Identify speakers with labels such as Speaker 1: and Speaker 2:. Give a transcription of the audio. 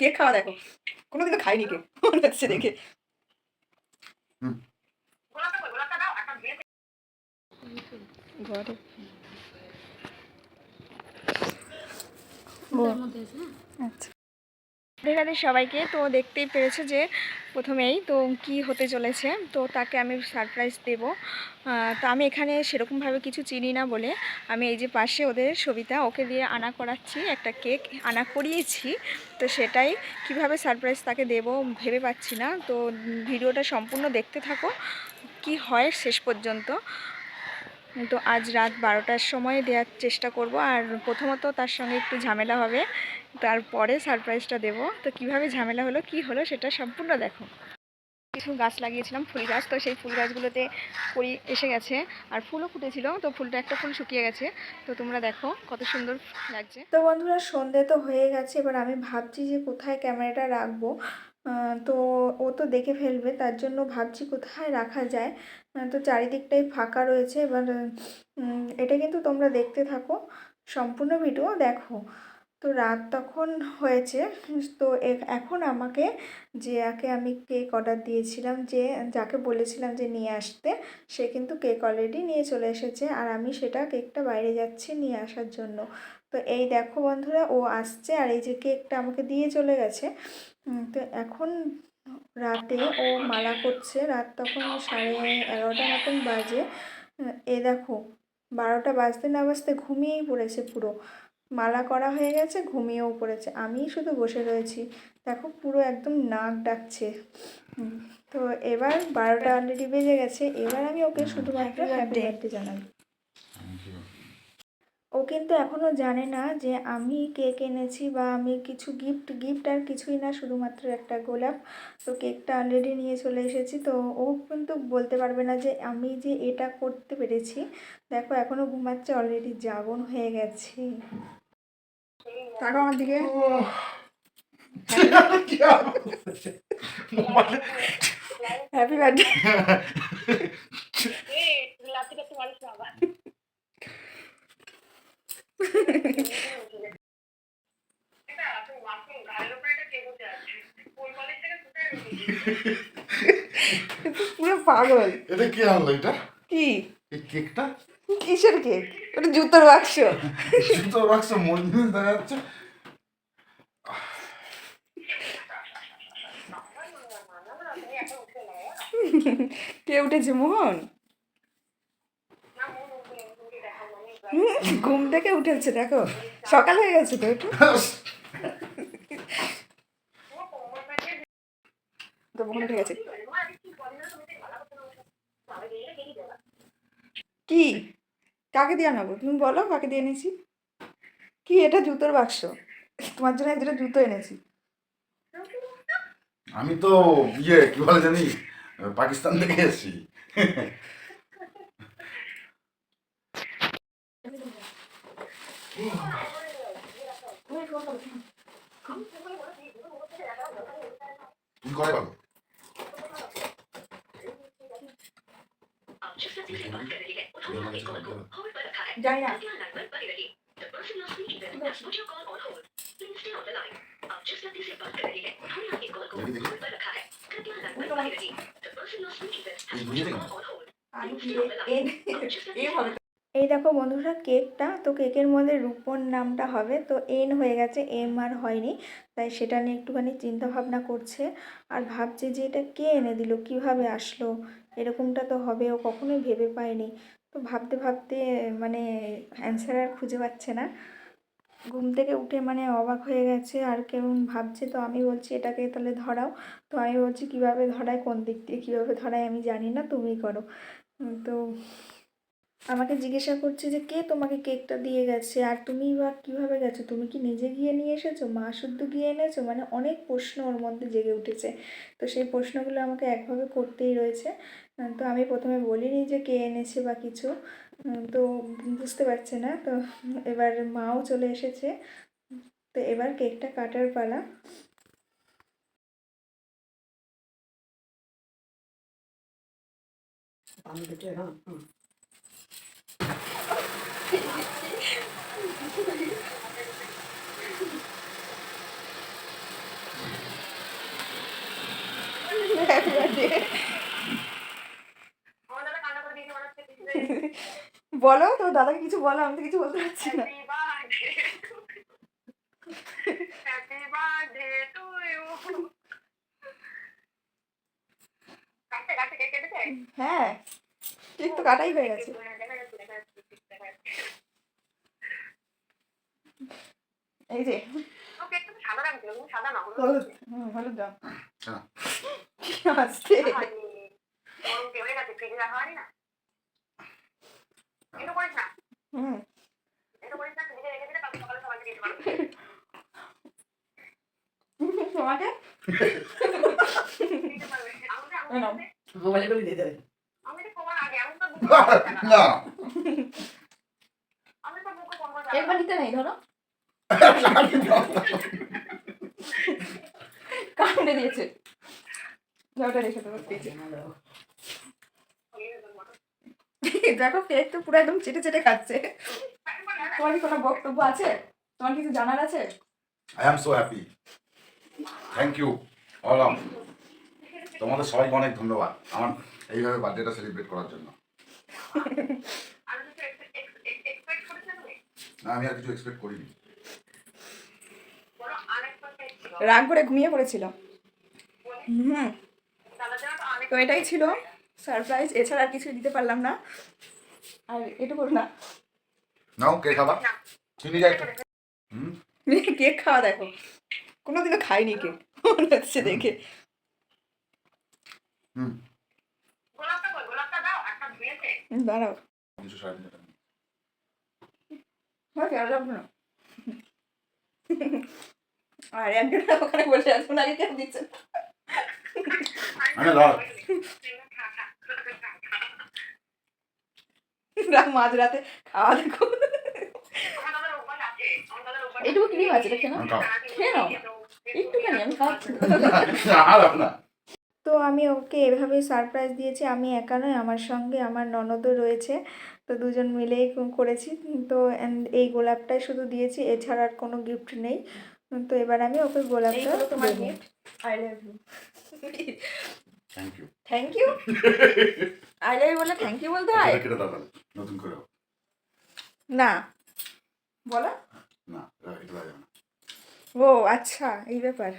Speaker 1: Cake খাওয়া দেখো, কোনোদিনও খাইনি কেক মনে হচ্ছে দেখে। আচ্ছা, রাধে সবাইকে। তো দেখতেই পেরেছে যে প্রথমেই তো কি হতে চলেছে, তো তাকে আমি সারপ্রাইজ দেব। তো আমি এখানে সেরকমভাবে কিছু চিনি না বলে আমি এই যে পাশে ওদের সবিতা, ওকে দিয়ে আনা করাচ্ছি, একটা কেক আনা করিয়েছি। তো সেটাই কিভাবে সারপ্রাইজ তাকে দেব ভেবে পাচ্ছি না। তো ভিডিওটা সম্পূর্ণ দেখতে থাকো, কি হয় শেষ পর্যন্ত। তো আজ রাত 12টার সময় দেওয়ার চেষ্টা করব। আর প্রথমত তার সঙ্গে একটু ঝামেলা হবে, তারপরে সারপ্রাইজটা দেব। তো কিভাবে ঝামেলা হলো কি হলো সেটা সম্পূর্ণ দেখো। কিছু গাছ লাগিয়েছিলাম, ফুল গাছ, তো সেই ফুল গাছগুলোতে কুড়ি এসে গেছে আর ফুলও ফুটেছিল। তো ফুলটা একটা ফুল শুকিয়ে গেছে, তো তোমরা দেখো কত সুন্দর লাগছে। তো বন্ধুরা সন্ধে তো হয়ে গেছে, এবার আমি ভাবছি যে কোথায় ক্যামেরাটা রাখবো। তো ও তো দেখে ফেলবে, তার জন্য ভাবছি কোথায় রাখা যায়। তো চারিদিকটাই ফাঁকা রয়েছে। এবার এটা কিন্তু তোমরা দেখতে থাকো, সম্পূর্ণ ভিডিও দেখো। তো রাত তখন হয়েছে। তো এখন আমাকে, যাকে আমি কেক অর্ডার দিয়েছিলাম, যাকে বলেছিলাম যে নিয়ে আসতে, সে কিন্তু কেক অলরেডি নিয়ে চলে এসেছে। আর আমি সেটা কেকটা বাইরে যাচ্ছি নিয়ে আসার জন্য। তো এই দেখো বন্ধুরা, ও আসছে আর এই যে কেকটা আমাকে দিয়ে চলে গেছে। তো এখন রাতে ও মালা করছে, রাত তখন 11:30 মতন বাজে। এ দেখো 12টা বাজতে না বাজতে ঘুমিয়েই পড়েছে পুরো। মালা করা হয়ে গেছে, ঘুমিয়েও পড়েছে, আমি শুধু বসে রয়েছি। দেখো পুরো একদম নাক ডাকছে। তো এবার 12টা অলরেডি বেজে গেছে, এবার আমি ওকে শুধুমাত্র হ্যাপি বার্থডে জানাই। ও কিন্তু এখনও জানে না যে আমি কেক এনেছি বা আমি কিছু গিফট আর কিছুই না, শুধুমাত্র একটা গোলাপ। তো কেকটা অলরেডি নিয়ে চলে এসেছি। তো ও কিন্তু বলতে পারবে না যে আমি যে এটা করতে পেরেছি। দেখো এখনও ঘুমাচ্ছে, অলরেডি জাগন হয়ে গেছে। তারপর আমার দিকে হ্যাপি বার্থডে। পুরো পাগল।
Speaker 2: এটা কি আনলো? এটা
Speaker 1: কি
Speaker 2: এই কেকটা?
Speaker 1: কিসের কেক? ওটা জুতোর বাক্স।
Speaker 2: জুতোর বাক্স মন্দির দেখা যাচ্ছে।
Speaker 1: কে উঠেছে? মোহন ঘুম থেকে উঠেছে, দেখো সকাল হয়ে গেছে তো একটু। তো মোহন উঠে গেছে। কি কাকে দিয়ে আনাবো তুমি বলো, কাকে দিয়ে এনেছি? কি এটা জুতোর বাক্স, তোমার জন্য এক দুটো জুতো এনেছি।
Speaker 2: আমি তো কি বলে জানি, পাকিস্তান থেকে এসেছি। তুমি করে পারো।
Speaker 1: যাই না। এই দেখো বন্ধুরা কেকটা, তো কেকের মধ্যে রূপন নামটা হবে, তো এন হয়ে গেছে, এম আর হয়নি। তাই সেটা নিয়ে একটুখানি চিন্তা ভাবনা করছে। আর ভাবছে যে এটা কে এনে দিল, কিভাবে আসলো, এরকমটা তো হবে ও কখনোই ভেবে পায়নি। তো ভাবতে ভাবতে মানে অ্যান্সার আর খুঁজে পাচ্ছে না। ঘুম থেকে উঠে মানে অবাক হয়ে গেছে আর কেমন ভাবছে। তো আমি বলছি এটাকে তাহলে ধরাও। তো আমি বলছি কীভাবে ধরায়, কোন দিক দিয়ে কীভাবে ধরায় আমি জানি না, তুমি করো। তো আমাকে জিজ্ঞাসা করছে যে কে তোমাকে কেকটা দিয়ে গেছে, আর তুমি বা কীভাবে গেছো, তুমি কি নিজে গিয়ে নিয়ে এসেছো, মা শুদ্ধ গিয়ে এনেছো, মানে অনেক প্রশ্ন ওর মধ্যে জেগে উঠেছে। তো সেই প্রশ্নগুলো আমাকে একভাবে করতেই রয়েছে। তো আমি প্রথমে বলিনি যে কে এনেছে বা কিছু। তো বুঝতে পারছে না। তো এবার মাও চলে এসেছে। তো এবার কেকটা কাটার পালা। বলো তো দাদাকে কিছু বলো, আমি তো কিছু বলতে পারছি না।
Speaker 3: Happy birthday to you. কাটতে কেটেছে?
Speaker 1: হ্যাঁ, কেক তো কাটাই হয়ে গেছে।
Speaker 3: দেখা যাচ্ছে।
Speaker 1: এই যে
Speaker 3: ও কেকটা তো সাদা রঙ ছিল, কিন্তু সাদা না, হলুদ
Speaker 1: হলুদ,
Speaker 3: ছিল।
Speaker 1: হলুদ দাও।
Speaker 2: হ্যাঁ।
Speaker 1: আসতে
Speaker 3: আরে, গরম কে হয়ে গেছে, ফ্রিজে রাখা হয়নি না? এটা করিস না,
Speaker 1: হুম,
Speaker 3: ফ্রিজে রেখে দিলে কালকে সকালে সবাইকে দিতে পারবো।
Speaker 1: তোমাকে
Speaker 3: দিতে পারবে।
Speaker 1: নাও।
Speaker 4: মোবাইলে করে দিয়ে দেবে।
Speaker 3: আমি তো তোমার আগে, আমি তো বুকে পড়বো না।
Speaker 2: না
Speaker 3: আমি তো বুকে পড়বো না।
Speaker 1: একবার নিতে নেই ধরো, কামড়ে দিয়েছে। ওটা রেখে দেবো ফ্রিজে। দেখো কেক তো পুরো একদম চেটে চেটে খাচ্ছে। তোমার কি কোনো বক্তব্য আছে? তোমার কিছু জানার আছে?
Speaker 2: I am so happy, thank you all of. তোমাদের সবাইকে অনেক ধন্যবাদ আমার এইভাবে বার্থডেটা সেলিব্রেট করার জন্য।
Speaker 3: আমি তো এক্সপেক্ট করিস না তুমি?
Speaker 2: না, আমি আর কিছু এক্সপেক্ট করিনি।
Speaker 3: বলো আনএক্সপেক্টেড ছিল।
Speaker 1: রাগ করে ঘুমিয়ে পড়েছিল। হুম,
Speaker 3: দাদার জন্য তো
Speaker 1: তো এটাই ছিল সারপ্রাইজ, এছাড়া আর কিছু দিতে পারলাম না। আর এটুকু না,
Speaker 2: নাও কে খাবা, চিনি যাই তো। হুম,
Speaker 1: কেক খাওয়া দেখো, কোনোদিনও খাইনি কেক মনে হচ্ছে দেখে।
Speaker 2: হুম,
Speaker 3: গোলাপটা কই? গোলাপটা দাও, একটা ধুয়েছে।
Speaker 1: দাঁড়াও,
Speaker 2: 300 টাকা।
Speaker 1: কেন যাবো না। আর একজন ওখানে বসে আছে, ওনাকে কেউ দিচ্ছে না।
Speaker 2: আরে দাও।
Speaker 1: মাঝরাতে খাওয়া দেখো।
Speaker 3: আমার দাদার অভ্যাস আছে, আমার দাদার অভ্যাস আছে।
Speaker 1: এইটুকু ক্রিম আছে, দেখে না,
Speaker 2: আমি খাও।
Speaker 1: খেয়ে নাও একটুখানি, আমি খাচ্ছি।
Speaker 2: আর না
Speaker 1: তো আমি ওকে এভাবেই সারপ্রাইজ দিয়েছি। আমি একা নয়, আমার সঙ্গে আমার ননদও রয়েছে। তো দুজন মিলেই করেছি। তো এই গোলাপটাই শুধু দিয়েছি, এছাড়া আর কোনো গিফট নেই। তো এবার আমি ওকে গোলাপটা তোমার gift. I love you.
Speaker 2: Thank you.
Speaker 1: Thank you, I love you বলে থ্যাংক ইউ বলতে হয়
Speaker 2: কেটে দাও তাহলে, নতুন করে হোক।
Speaker 1: না? বলো।
Speaker 2: না এটা দেওয়া যাবে না।
Speaker 1: ও আচ্ছা, এই ব্যাপার।